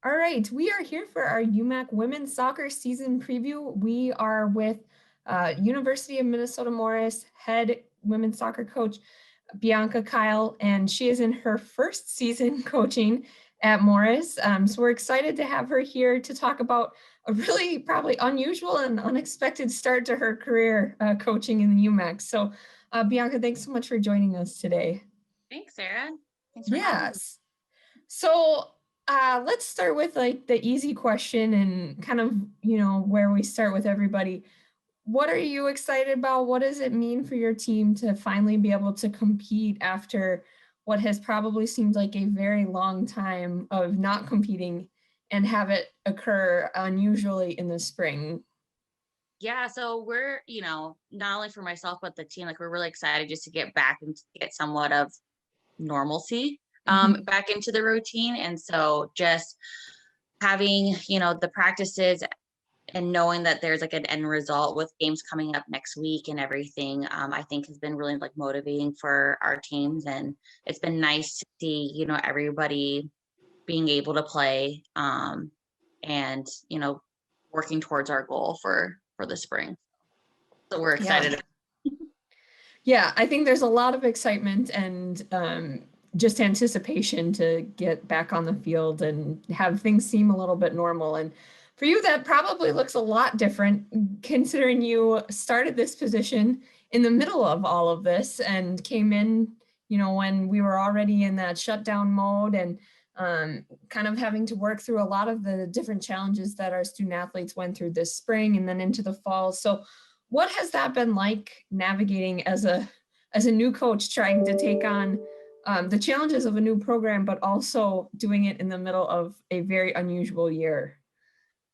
All right, we are here for our UMAC women's soccer season preview. We are with University of Minnesota Morris head women's soccer coach Bianca Keil, and she is in her first season coaching at Morris. So we're excited to have her here to talk about a really probably unusual and unexpected start to her career coaching in the UMAC. So Bianca, thanks so much for joining us today. Thanks, Sarah. Thanks for having me. Yes. So let's start with like the easy question and kind of, where we start with everybody. What are you excited about? What does it mean for your team to finally be able to compete after what has probably seemed like a very long time of not competing and have it occur unusually in the spring? Yeah, so we're, not only for myself, but the team, like we're really excited just to get back and to get somewhat of normalcy Mhm. back into the routine. And so just having, the practices and knowing that there's like an end result with games coming up next week and everything, I think has been really like motivating for our teams. And it's been nice to see, everybody being able to play and working towards our goal for the spring. So we're Yeah. excited. Yeah, I think there's a lot of excitement and just anticipation to get back on the field and have things seem a little bit normal. And for you, that probably looks a lot different considering you started this position in the middle of all of this and came in, when we were already in that shutdown mode and kind of having to work through a lot of the different challenges that our student athletes went through this spring and then into the fall. So what has that been like navigating as a new coach trying to take on the challenges of a new program, but also doing it in the middle of a very unusual year?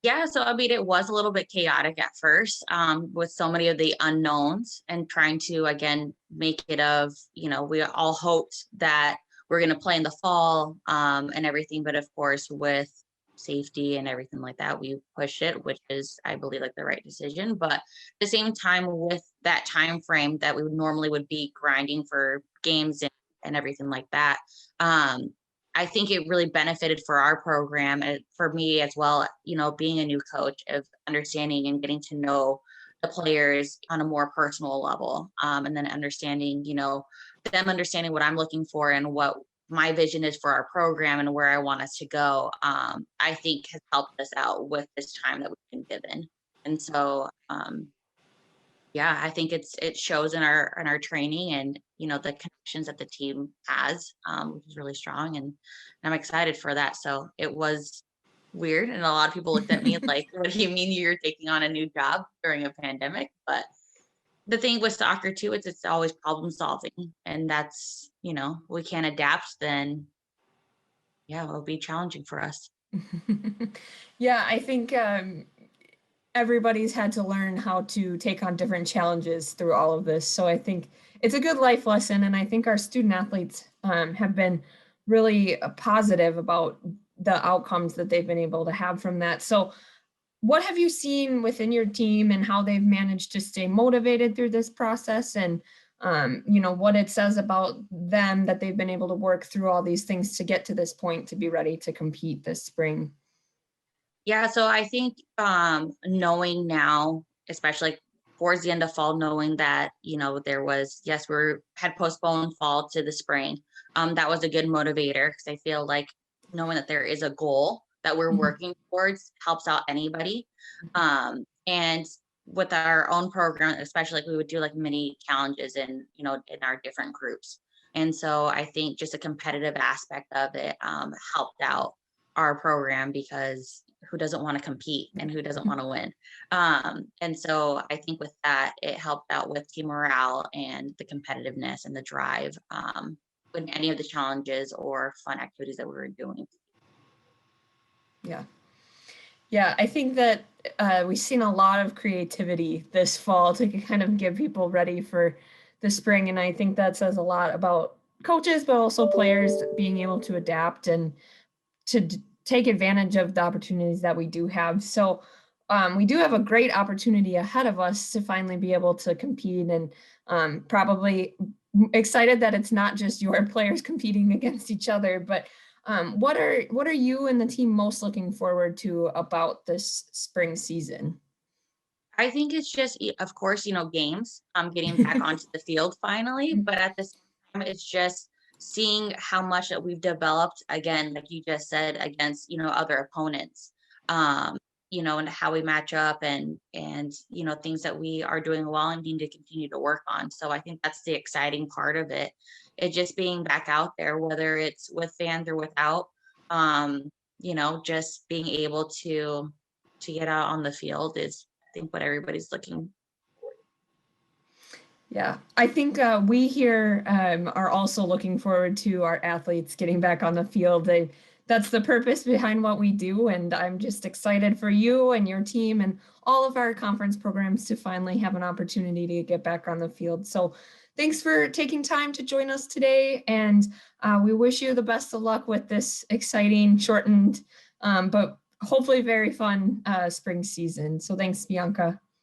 Yeah, so I mean, it was a little bit chaotic at first with so many of the unknowns and trying to, again, make it of, we all hoped that we're going to play in the fall and everything. But of course, with safety and everything like that, we push it, which is, I believe, like the right decision. But at the same time, with that time frame that we normally would be grinding for games and everything like that, I think it really benefited for our program and for me as well, being a new coach of understanding and getting to know the players on a more personal level. And then understanding, them understanding what I'm looking for and what my vision is for our program and where I want us to go, I think has helped us out with this time that we've been given. And so, yeah, I think it shows in our training and the connections that the team has, which is really strong, and I'm excited for that. So it was weird, and a lot of people looked at me like, "What do you mean you're taking on a new job during a pandemic?" But the thing with soccer too, it's always problem solving, and that's we can't adapt, then yeah, it'll be challenging for us. Yeah, I think everybody's had to learn how to take on different challenges through all of this. So I think it's a good life lesson. And I think our student athletes have been really positive about the outcomes that they've been able to have from that. So, what have you seen within your team and how they've managed to stay motivated through this process and what it says about them that they've been able to work through all these things to get to this point to be ready to compete this spring? Yeah, so I think knowing now, especially like towards the end of fall, knowing that there was, yes, had postponed fall to the spring. That was a good motivator because I feel like knowing that there is a goal that we're Mhm. working towards helps out anybody. And with our own program, especially like we would do like mini challenges in our different groups. And so I think just a competitive aspect of it helped out our program because who doesn't want to compete and who doesn't want to win. And so I think with that, it helped out with team morale and the competitiveness and the drive with any of the challenges or fun activities that we were doing. Yeah. Yeah, I think that we've seen a lot of creativity this fall to kind of get people ready for the spring. And I think that says a lot about coaches, but also players being able to adapt and to take advantage of the opportunities that we do have. So we do have a great opportunity ahead of us to finally be able to compete and probably excited that it's not just your players competing against each other, but What are you and the team most looking forward to about this spring season? I think it's just, of course, games, getting back onto the field finally, but at the same time, it's just seeing how much that we've developed again, like you just said, against, other opponents. Um, and how we match up and things that we are doing well and need to continue to work on. So I think that's the exciting part of it. It just being back out there, whether it's with fans or without, just being able to get out on the field is think what everybody's looking. Yeah, I think we here are also looking forward to our athletes getting back on the field. That's the purpose behind what we do. And I'm just excited for you and your team and all of our conference programs to finally have an opportunity to get back on the field. So thanks for taking time to join us today. And we wish you the best of luck with this exciting, shortened, but hopefully very fun spring season. So thanks, Bianca.